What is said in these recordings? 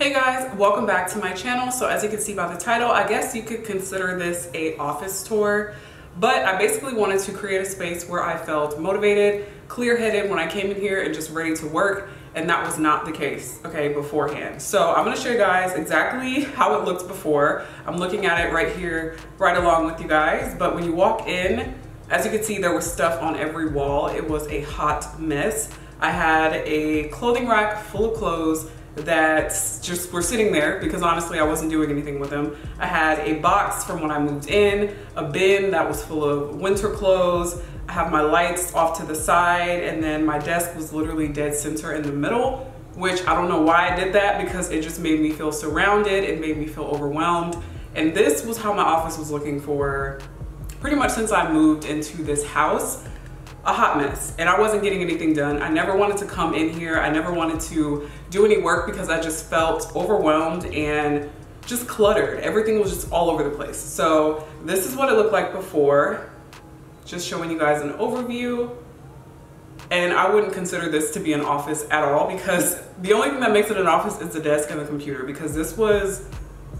Hey guys, welcome back to my channel. So as you can see by the title, I guess you could consider this a office tour, but I basically wanted to create a space where I felt motivated, clear-headed when I came in here and just ready to work, and that was not the case, okay, beforehand. So I'm gonna show you guys exactly how it looked before. I'm looking at it right here, right along with you guys, but when you walk in, as you can see, there was stuff on every wall. It was a hot mess. I had a clothing rack full of clothes that just were sitting there because honestly I wasn't doing anything with them. I had a box from when I moved in, a bin that was full of winter clothes. I have my lights off to the side, and then my desk was literally dead center in the middle, which I don't know why I did that because it just made me feel surrounded. It made me feel overwhelmed. And this was how my office was looking for pretty much since I moved into this house. A hot mess, and I wasn't getting anything done. I never wanted to come in here. I never wanted to do any work because I just felt overwhelmed and just cluttered. Everything was just all over the place. So this is what it looked like before. Just showing you guys an overview. And I wouldn't consider this to be an office at all because the only thing that makes it an office is the desk and the computer, because this was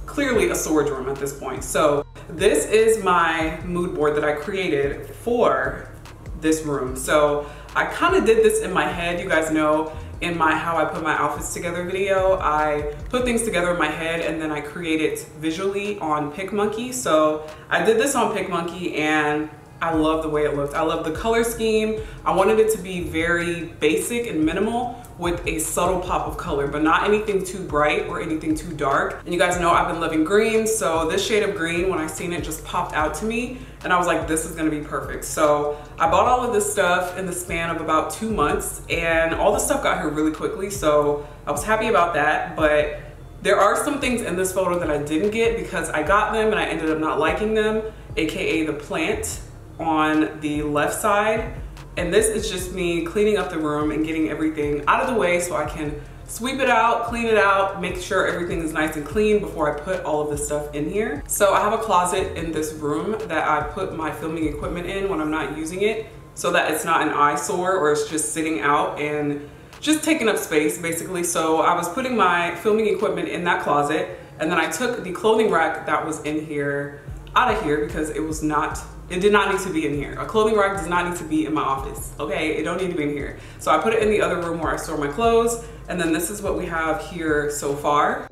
clearly a storage room at this point. So this is my mood board that I created for this room. So I kind of did this in my head. You guys know in my how I put my outfits together video, I put things together in my head and then I create it visually on PicMonkey. So I did this on PicMonkey and I love the way it looked. I love the color scheme. I wanted it to be very basic and minimal with a subtle pop of color, but not anything too bright or anything too dark. And you guys know I've been loving green, so this shade of green, when I seen it, just popped out to me and I was like, this is gonna be perfect. So I bought all of this stuff in the span of about 2 months, and all the stuff got here really quickly, so I was happy about that. But there are some things in this photo that I didn't get because I got them and I ended up not liking them, AKA the plant on the left side. And this is just me cleaning up the room and getting everything out of the way so I can sweep it out, clean it out, make sure everything is nice and clean before I put all of this stuff in here. So I have a closet in this room that I put my filming equipment in when I'm not using it, so that it's not an eyesore or it's just sitting out and just taking up space basically. So I was putting my filming equipment in that closet, and then I took the clothing rack that was in here out of here because it did not need to be in here. A clothing rack does not need to be in my office, okay? It don't need to be in here. So I put it in the other room where I store my clothes, and then this is what we have here so far.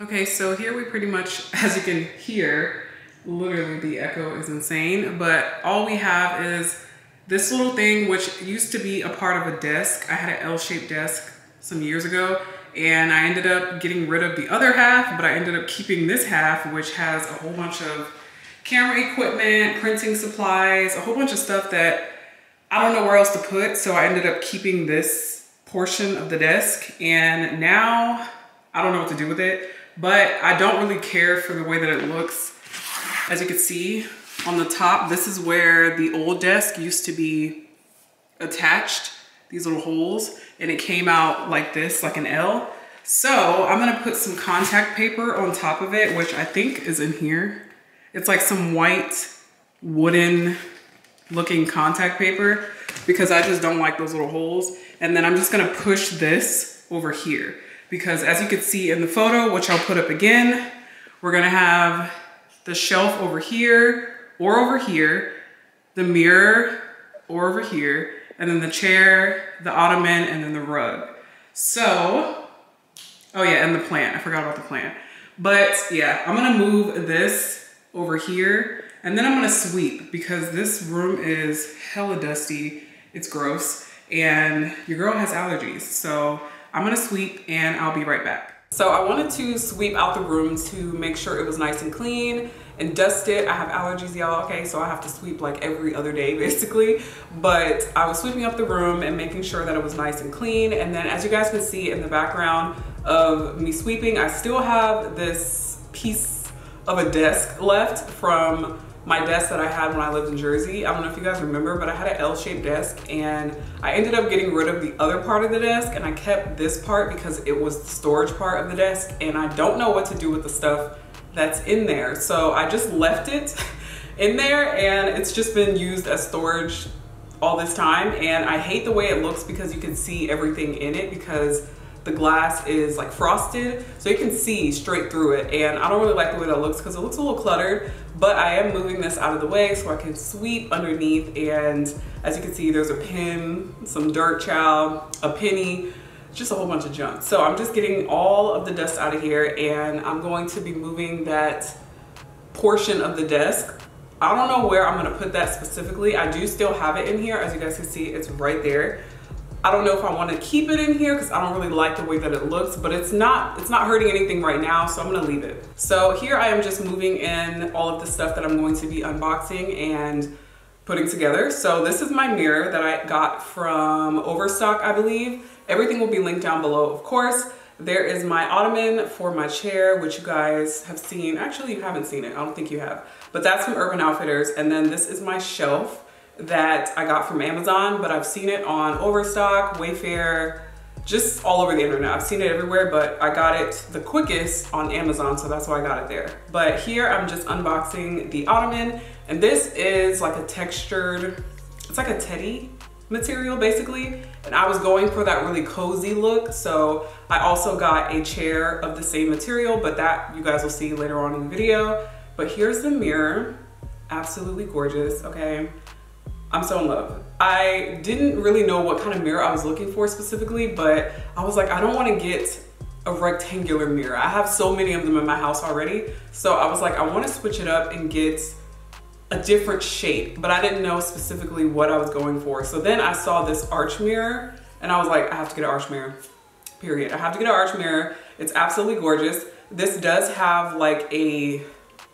Okay, so here we pretty much, as you can hear, literally the echo is insane, but all we have is this little thing, which used to be a part of a desk. I had an L-shaped desk some years ago, and I ended up getting rid of the other half, but I ended up keeping this half, which has a whole bunch of camera equipment, printing supplies, a whole bunch of stuff that I don't know where else to put. So I ended up keeping this portion of the desk, and now I don't know what to do with it, but I don't really care for the way that it looks. As you can see on the top, this is where the old desk used to be attached, these little holes, and it came out like this, like an L. So I'm gonna put some contact paper on top of it, which I think is in here. It's like some white wooden looking contact paper because I just don't like those little holes. And then I'm just gonna push this over here because as you can see in the photo, which I'll put up again, we're gonna have the shelf over here or over here, the mirror or over here, and then the chair, the ottoman, and then the rug. So, oh yeah, and the plant, I forgot about the plant. But yeah, I'm gonna move this over here, and then I'm gonna sweep because this room is hella dusty. It's gross, and your girl has allergies. So I'm gonna sweep and I'll be right back. So I wanted to sweep out the room to make sure it was nice and clean and dusted. I have allergies, y'all, okay? So I have to sweep like every other day basically. But I was sweeping up the room and making sure that it was nice and clean. And then as you guys can see in the background of me sweeping, I still have this piece of a desk left from my desk that I had when I lived in Jersey. I don't know if you guys remember, but I had an L-shaped desk, and I ended up getting rid of the other part of the desk, and I kept this part because it was the storage part of the desk, and I don't know what to do with the stuff that's in there. So I just left it in there, and it's just been used as storage all this time, and I hate the way it looks because you can see everything in it because the glass is like frosted, so you can see straight through it. And I don't really like the way that looks because it looks a little cluttered, but I am moving this out of the way so I can sweep underneath. And as you can see, there's a pin, some dirt child, a penny, just a whole bunch of junk. So I'm just getting all of the dust out of here, and I'm going to be moving that portion of the desk. I don't know where I'm gonna put that specifically. I do still have it in here. As you guys can see, it's right there. I don't know if I want to keep it in here because I don't really like the way that it looks, but it's not hurting anything right now, so I'm gonna leave it. So here I am just moving in all of the stuff that I'm going to be unboxing and putting together. So this is my mirror that I got from Overstock, I believe. Everything will be linked down below, of course. There is my ottoman for my chair, which you guys have seen. Actually, you haven't seen it. I don't think you have. But that's from Urban Outfitters. And then this is my shelf that I got from Amazon, but I've seen it on Overstock, Wayfair, just all over the internet. I've seen it everywhere, but I got it the quickest on Amazon, so that's why I got it there. But here I'm just unboxing the ottoman, and this is like a textured, it's like a teddy material basically, and I was going for that really cozy look, so I also got a chair of the same material, but that you guys will see later on in the video. But here's the mirror, absolutely gorgeous, okay? I'm so in love. I didn't really know what kind of mirror I was looking for specifically, but I was like, I don't want to get a rectangular mirror. I have so many of them in my house already, so I was like, I want to switch it up and get a different shape, but I didn't know specifically what I was going for. So then I saw this arch mirror and I was like, I have to get an arch mirror, period. I have to get an arch mirror. It's absolutely gorgeous. This does have like a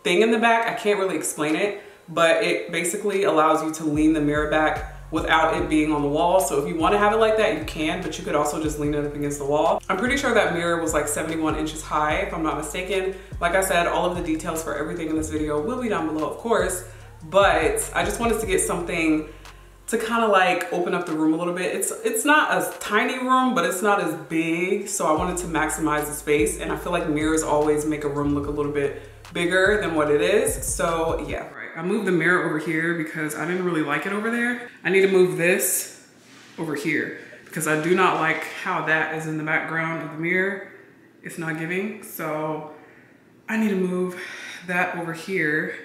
thing in the back. I can't really explain it, but it basically allows you to lean the mirror back without it being on the wall. So if you want to have it like that, you can, but you could also just lean it up against the wall. I'm pretty sure that mirror was like 71 inches high, if I'm not mistaken. Like I said, all of the details for everything in this video will be down below, of course. But I just wanted to get something to kind of like open up the room a little bit. It's not a tiny room, but it's not as big. So I wanted to maximize the space, and I feel like mirrors always make a room look a little bit bigger than what it is. So yeah. Right. I moved the mirror over here because I didn't really like it over there. I need to move this over here because I do not like how that is in the background of the mirror. It's not giving. So I need to move that over here.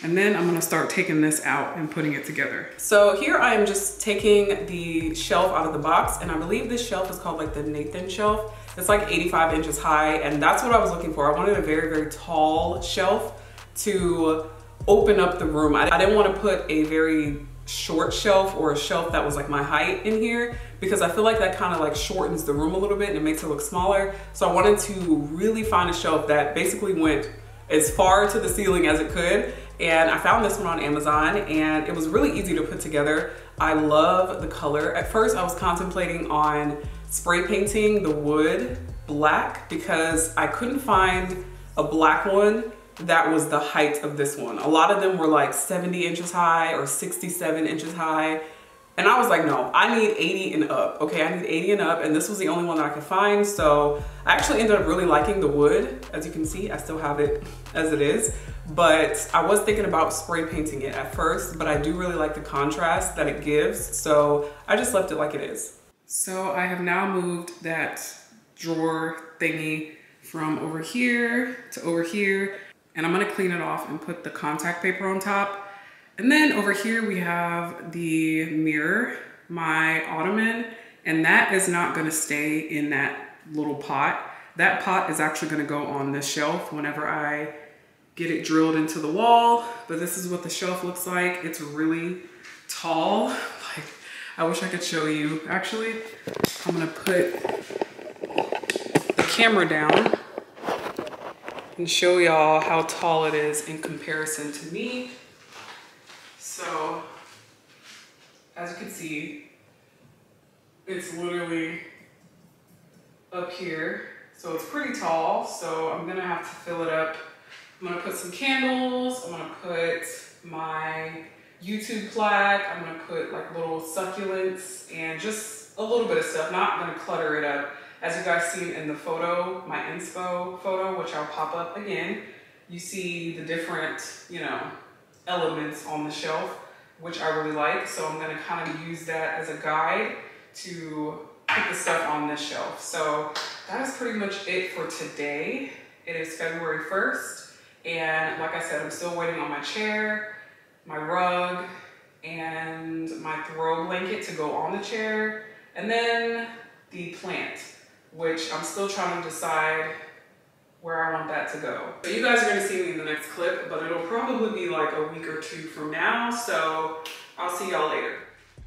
And then I'm gonna start taking this out and putting it together. So here I am just taking the shelf out of the box, and I believe this shelf is called like the Nathan shelf. It's like 85 inches high, and that's what I was looking for. I wanted a very, very tall shelf to open up the room. I didn't want to put a very short shelf or a shelf that was like my height in here, because I feel like that kind of like shortens the room a little bit and it makes it look smaller. So I wanted to really find a shelf that basically went as far to the ceiling as it could. And I found this one on Amazon, and it was really easy to put together. I love the color. At first I was contemplating on spray painting the wood black because I couldn't find a black one that was the height of this one. A lot of them were like 70 inches high or 67 inches high. And I was like, no, I need 80 and up. Okay, I need 80 and up, and this was the only one that I could find. So I actually ended up really liking the wood. As you can see, I still have it as it is. But I was thinking about spray painting it at first, but I do really like the contrast that it gives. So I just left it like it is. So I have now moved that drawer thingy from over here to over here, and I'm gonna clean it off and put the contact paper on top. And then over here we have the mirror, my ottoman, and that is not gonna stay in that little pot. That pot is actually gonna go on this shelf whenever I get it drilled into the wall. But this is what the shelf looks like. It's really tall. Like, I wish I could show you. Actually, I'm gonna put the camera down and show y'all how tall it is in comparison to me. So, as you can see, it's literally up here. So it's pretty tall, so I'm gonna have to fill it up. I'm gonna put some candles, I'm gonna put my YouTube plaque, I'm gonna put like little succulents and just a little bit of stuff, not gonna clutter it up. As you guys seen in the photo, my inspo photo, which I'll pop up again, you see the different, you know, elements on the shelf, which I really like. So I'm gonna kind of use that as a guide to put the stuff on this shelf. So that is pretty much it for today. It is February 1st. And like I said, I'm still waiting on my chair, my rug, and my throw blanket to go on the chair. And then the plant, which I'm still trying to decide where I want that to go. So you guys are gonna see me in the next clip, but it'll probably be like a week or two from now. So I'll see y'all later.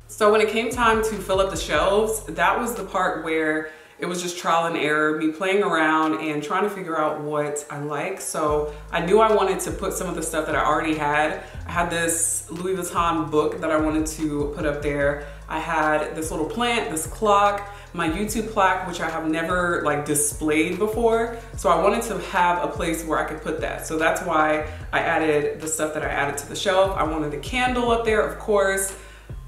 So when it came time to fill up the shelves, that was the part where it was just trial and error, me playing around and trying to figure out what I like. So I knew I wanted to put some of the stuff that I already had. I had this Louis Vuitton book that I wanted to put up there. I had this little plant, this clock, my YouTube plaque, which I have never like displayed before. So I wanted to have a place where I could put that. So that's why I added the stuff that I added to the shelf. I wanted a candle up there, of course.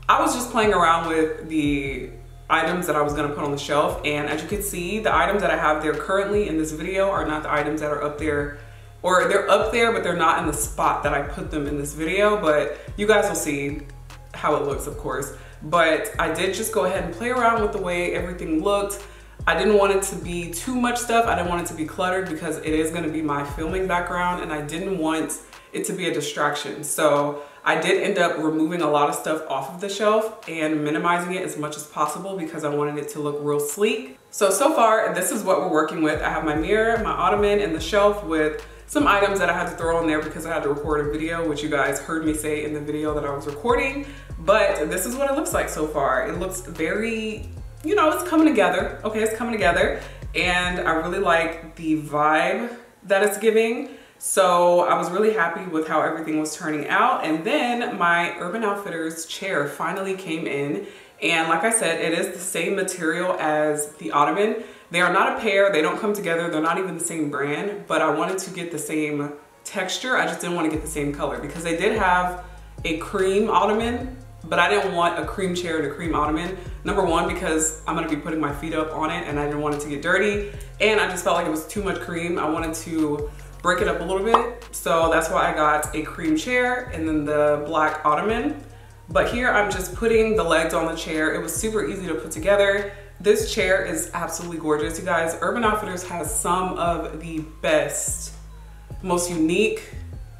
I was just playing around with the items that I was gonna put on the shelf. And as you can see, the items that I have there currently in this video are not the items that are up there, or they're up there, but they're not in the spot that I put them in this video. But you guys will see how it looks, of course. But I did just go ahead and play around with the way everything looked. I didn't want it to be too much stuff. I didn't want it to be cluttered because it is gonna be my filming background and I didn't want it to be a distraction. So I did end up removing a lot of stuff off of the shelf and minimizing it as much as possible because I wanted it to look real sleek. So far, this is what we're working with. I have my mirror, my ottoman, and the shelf with some items that I had to throw in there because I had to record a video, which you guys heard me say in the video that I was recording. But this is what it looks like so far. It looks very, you know, it's coming together. Okay, it's coming together. And I really like the vibe that it's giving. So I was really happy with how everything was turning out. And then my Urban Outfitters chair finally came in. And like I said, it is the same material as the ottoman. They are not a pair, they don't come together, they're not even the same brand, but I wanted to get the same texture. I just didn't want to get the same color because they did have a cream ottoman, but I didn't want a cream chair and a cream ottoman. Number one, because I'm gonna be putting my feet up on it and I didn't want it to get dirty. And I just felt like it was too much cream. I wanted to break it up a little bit. So that's why I got a cream chair and then the black ottoman. But here I'm just putting the legs on the chair. It was super easy to put together. This chair is absolutely gorgeous. You guys, Urban Outfitters has some of the best, most unique,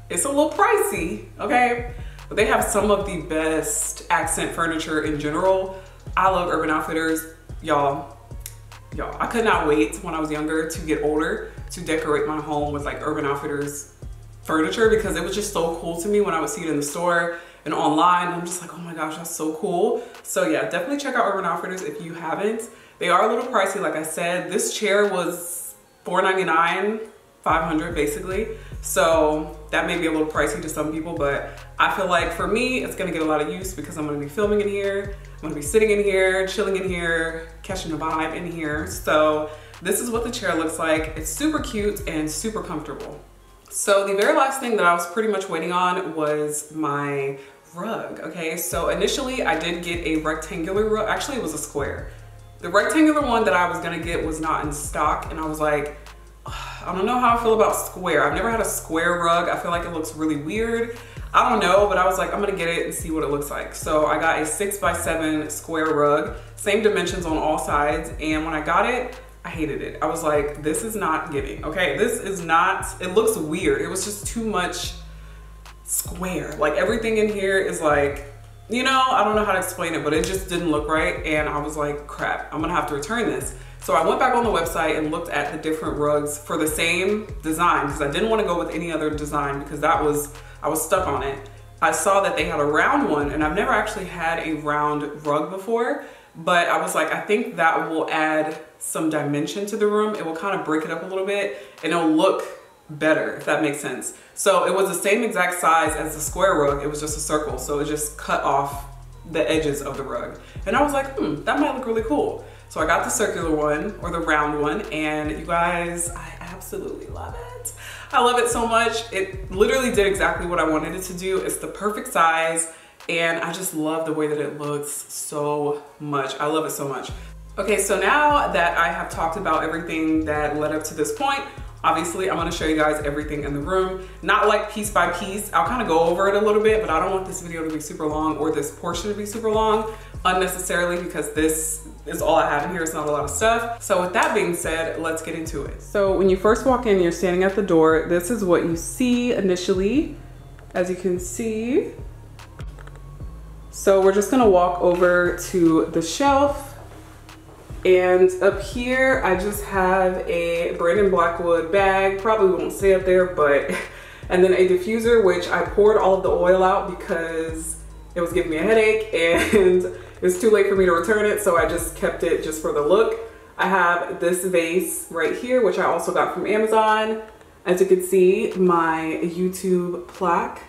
it's a little pricey, okay? But they have some of the best accent furniture in general. I love Urban Outfitters. Y'all, I could not wait when I was younger to get older to decorate my home with like Urban Outfitters furniture because it was just so cool to me when I would see it in the store and online. I'm just like, oh my gosh, that's so cool. So yeah, definitely check out Urban Outfitters if you haven't. They are a little pricey, like I said. This chair was $4.99, $500 basically. So that may be a little pricey to some people, but I feel like for me, it's gonna get a lot of use because I'm gonna be filming in here. I'm gonna be sitting in here, chilling in here, catching a vibe in here. So this is what the chair looks like. It's super cute and super comfortable. So the very last thing that I was pretty much waiting on was my rug, okay? So initially I did get a rectangular rug. Actually, it was a square. The rectangular one that I was gonna get was not in stock, and I was like, I don't know how I feel about square. I've never had a square rug. I feel like it looks really weird. I don't know, but I was like, I'm gonna get it and see what it looks like. So I got a 6x7 square rug, same dimensions on all sides, and when I got it, I hated it. I was like, this is not giving, okay? This is not, it looks weird. It was just too much square. Like everything in here is like, you know, I don't know how to explain it, but it just didn't look right. And I was like, crap, I'm gonna have to return this. So I went back on the website and looked at the different rugs for the same design because I didn't want to go with any other design because I was stuck on it. I saw that they had a round one, and I've never actually had a round rug before, but I was like, I think that will add some dimension to the room. It will kind of break it up a little bit and it'll look better, if that makes sense. So it was the same exact size as the square rug. It was just a circle. So it just cut off the edges of the rug. And I was like, that might look really cool. So I got the circular one, or the round one, and you guys, I absolutely love it. I love it so much. It literally did exactly what I wanted it to do. It's the perfect size, and I just love the way that it looks so much. I love it so much. Okay, so now that I have talked about everything that led up to this point, Obviously, I'm gonna show you guys everything in the room, not like piece by piece. I'll kind of go over it a little bit, but I don't want this video to be super long or this portion to be super long unnecessarily, because this is all I have in here. It's not a lot of stuff. So with that being said, let's get into it. So when you first walk in, you're standing at the door. This is what you see initially, as you can see. So we're just gonna walk over to the shelf. And up here, I just have a Brandon Blackwood bag, probably won't stay up there, but, and then a diffuser, which I poured all of the oil out because it was giving me a headache and it was too late for me to return it, so I just kept it just for the look. I have this vase right here, which I also got from Amazon. As you can see, my YouTube plaque,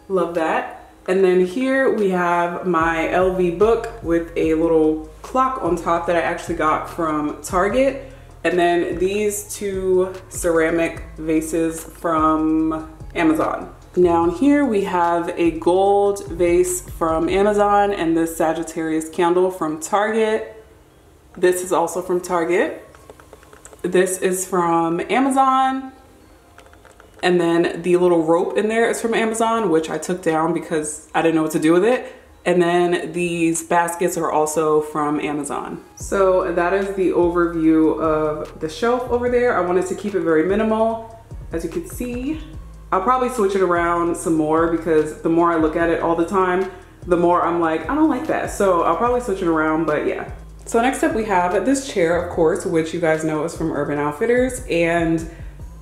love that. And then here we have my LV book with a little clock on top that I actually got from Target. And then these two ceramic vases from Amazon. Down here we have a gold vase from Amazon and this Sagittarius candle from Target. This is also from Target. This is from Amazon. And then the little rope in there is from Amazon, which I took down because I didn't know what to do with it. And then these baskets are also from Amazon. So that is the overview of the shelf over there. I wanted to keep it very minimal. As you can see, I'll probably switch it around some more because the more I look at it all the time, the more I'm like, I don't like that. So I'll probably switch it around, but yeah. So next up we have this chair, of course, which you guys know is from Urban Outfitters. And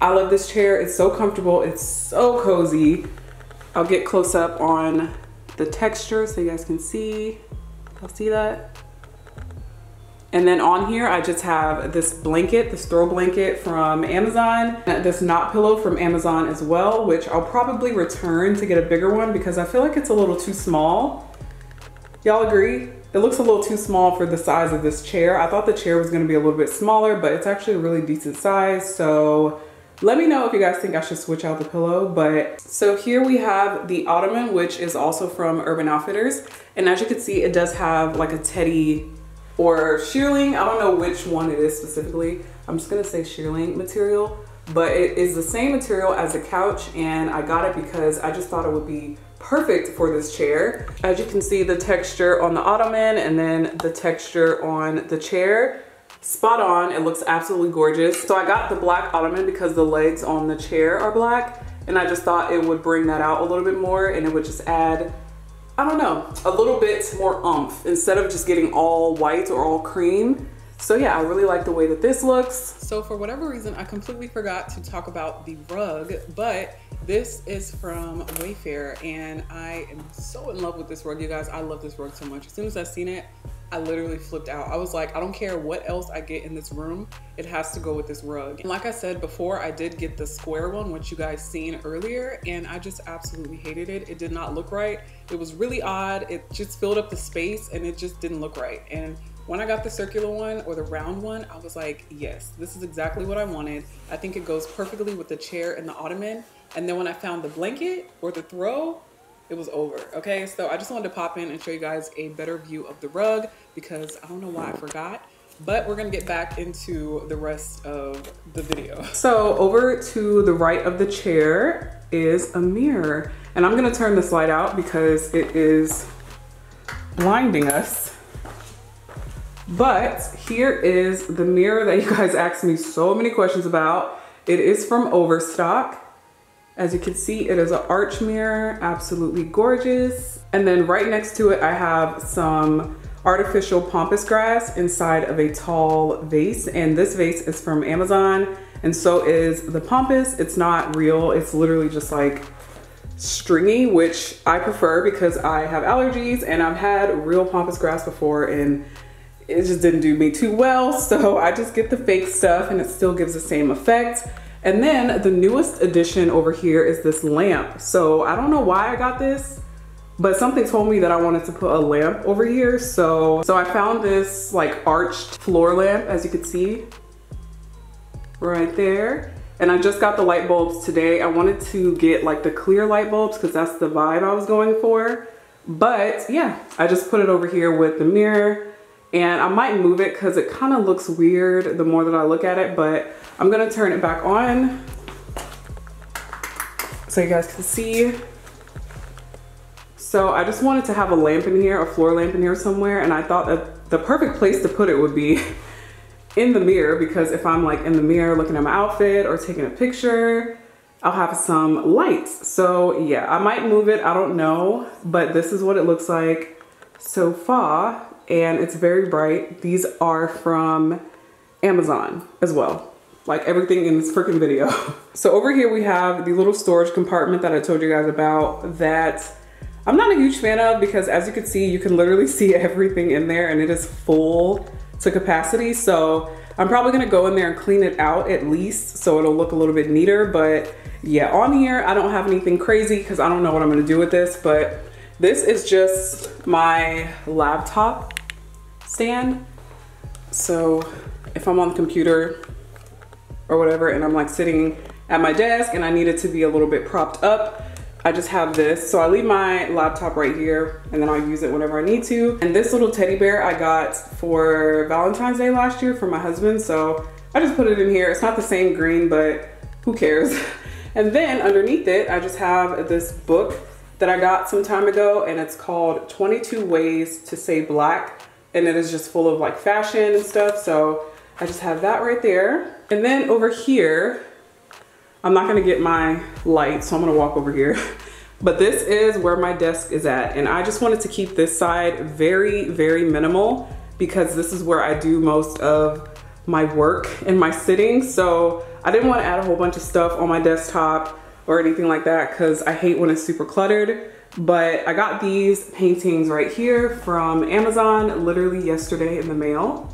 I love this chair. It's so comfortable. It's so cozy. I'll get close up on the texture so you guys can see. Y'all see that? And then on here, I just have this blanket, this throw blanket from Amazon. This knot pillow from Amazon as well, which I'll probably return to get a bigger one because I feel like it's a little too small. Y'all agree? It looks a little too small for the size of this chair. I thought the chair was gonna be a little bit smaller, but it's actually a really decent size. So let me know if you guys think I should switch out the pillow. But so here we have the Ottoman, which is also from Urban Outfitters. And as you can see, it does have like a teddy or shearling. I don't know which one it is specifically. I'm just gonna say shearling material, but it is the same material as the couch. And I got it because I just thought it would be perfect for this chair. As you can see, the texture on the Ottoman and then the texture on the chair, spot on. It looks absolutely gorgeous. So I got the black Ottoman because the legs on the chair are black, and I just thought it would bring that out a little bit more, and it would just add, I don't know, a little bit more oomph instead of just getting all white or all cream. So yeah, I really like the way that this looks. So for whatever reason, I completely forgot to talk about the rug, but this is from Wayfair, and I am so in love with this rug, you guys. I love this rug so much. As soon as I seen it, I literally flipped out. I was like, I don't care what else I get in this room, it has to go with this rug. And like I said before, I did get the square one, which you guys seen earlier, and I just absolutely hated it. It did not look right. It was really odd. It just filled up the space and it just didn't look right. And when I got the circular one or the round one, I was like, yes, this is exactly what I wanted. I think it goes perfectly with the chair and the Ottoman. And then when I found the blanket or the throw, it was over. Okay, so I just wanted to pop in and show you guys a better view of the rug because I don't know why I forgot, but we're gonna get back into the rest of the video. So over to the right of the chair is a mirror, and I'm gonna turn this light out because it is blinding us. But here is the mirror that you guys asked me so many questions about. It is from Overstock. As you can see, it is an arch mirror, absolutely gorgeous. And then right next to it, I have some artificial pampas grass inside of a tall vase. And this vase is from Amazon. And so is the pampas. It's not real. It's literally just like stringy, which I prefer because I have allergies and I've had real pampas grass before and it just didn't do me too well. So I just get the fake stuff and it still gives the same effect. And then the newest addition over here is this lamp. So I don't know why I got this, but something told me that I wanted to put a lamp over here. So I found this like arched floor lamp, as you can see right there. And I just got the light bulbs today. I wanted to get like the clear light bulbs because that's the vibe I was going for. But yeah, I just put it over here with the mirror. and I might move it because it kind of looks weird the more that I look at it, but I'm gonna turn it back on so you guys can see. So I just wanted to have a lamp in here, a floor lamp in here somewhere, and I thought that the perfect place to put it would be in the mirror, because if I'm like in the mirror looking at my outfit or taking a picture, I'll have some lights. So yeah, I might move it, I don't know, but this is what it looks like so far, and it's very bright. These are from Amazon as well, like everything in this freaking video. So over here we have the little storage compartment that I told you guys about that I'm not a huge fan of, because as you can see, you can literally see everything in there and it is full to capacity. So I'm probably gonna go in there and clean it out at least so it'll look a little bit neater. But yeah, on here, I don't have anything crazy because I don't know what I'm gonna do with this, but this is just my laptop stand. So if I'm on the computer or whatever and I'm like sitting at my desk and I need it to be a little bit propped up, I just have this. So I leave my laptop right here and then I'll use it whenever I need to. And this little teddy bear I got for Valentine's Day last year for my husband. So I just put it in here. It's not the same green, but who cares? And then underneath it, I just have this book that I got some time ago, and it's called 22 Ways to Say Black. And it is just full of like fashion and stuff. So I just have that right there. And then over here, I'm not gonna get my light, so I'm gonna walk over here. But this is where my desk is at. And I just wanted to keep this side very, very minimal, because this is where I do most of my work and my sitting. So I didn't want to add a whole bunch of stuff on my desktop or anything like that, because I hate when it's super cluttered. But I got these paintings right here from Amazon literally yesterday in the mail.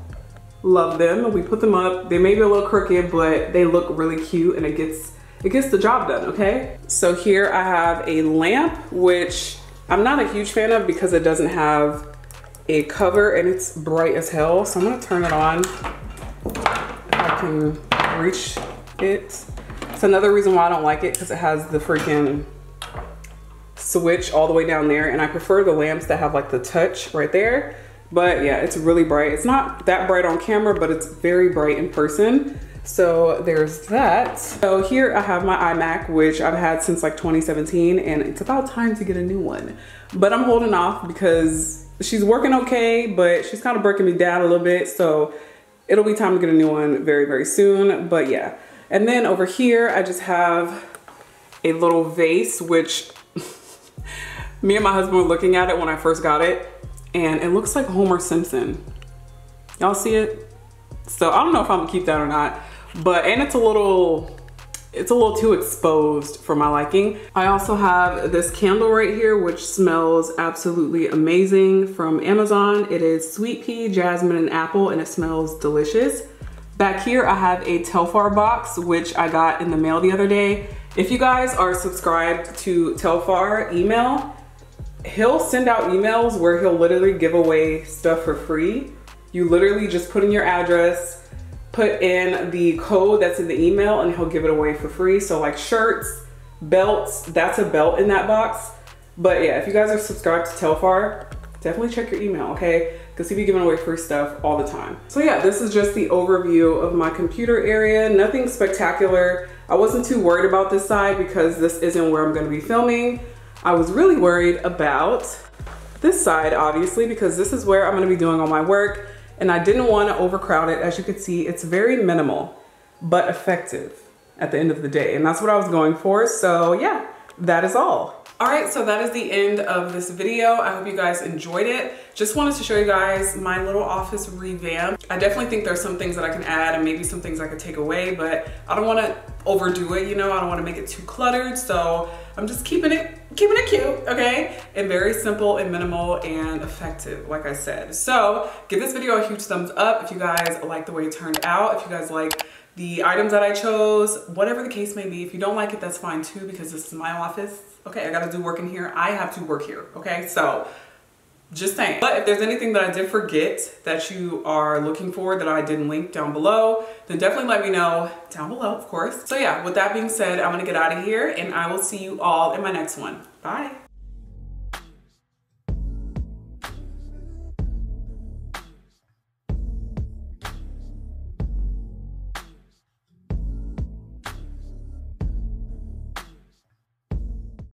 Love them. We put them up. They may be a little crooked, but they look really cute and it gets the job done, okay? So here I have a lamp, which I'm not a huge fan of because it doesn't have a cover and it's bright as hell. So I'm gonna turn it on if I can reach it. It's another reason why I don't like it, because it has the freaking switch all the way down there, and I prefer the lamps that have like the touch right there. But yeah, it's really bright. It's not that bright on camera, but it's very bright in person. So there's that. So here I have my Imac, which I've had since like 2017, and it's about time to get a new one. But I'm holding off because she's working okay, but she's kind of breaking me down a little bit. So it'll be time to get a new one very, very soon. But yeah. And then over here, I just have a little vase, which me and my husband were looking at it when I first got it, and it looks like Homer Simpson. Y'all see it? So I don't know if I'm gonna keep that or not, but, and it's a little too exposed for my liking. I also have this candle right here, which smells absolutely amazing, from Amazon. It is sweet pea, jasmine, and apple, and it smells delicious. Back here, I have a Telfar box, which I got in the mail the other day. If you guys are subscribed to Telfar email, he'll send out emails where he'll literally give away stuff for free. You literally just put in your address, put in the code that's in the email, and he'll give it away for free. So like shirts, belts, that's a belt in that box. But yeah, if you guys are subscribed to Telfar, definitely check your email, okay? Because he'll be giving away free stuff all the time. So yeah, this is just the overview of my computer area. Nothing spectacular. I wasn't too worried about this side because this isn't where I'm gonna be filming. I was really worried about this side, obviously, because this is where I'm gonna be doing all my work, and I didn't want to overcrowd it. As you can see, it's very minimal, but effective at the end of the day, and that's what I was going for. So yeah, that is all. All right, so that is the end of this video. I hope you guys enjoyed it. Just wanted to show you guys my little office revamp. I definitely think there's some things that I can add and maybe some things I could take away, but I don't want to overdo it, you know? I don't want to make it too cluttered, so I'm just keeping it cute, okay? And very simple and minimal and effective, like I said. So give this video a huge thumbs up if you guys like the way it turned out, if you guys like the items that I chose, whatever the case may be. If you don't like it, that's fine too, because this is my office. Okay, I gotta do work in here. I have to work here, okay? So just saying. But if there's anything that I did forget that you are looking for that I didn't link down below, then definitely let me know down below, of course. So yeah, with that being said, I'm gonna get out of here and I will see you all in my next one. Bye.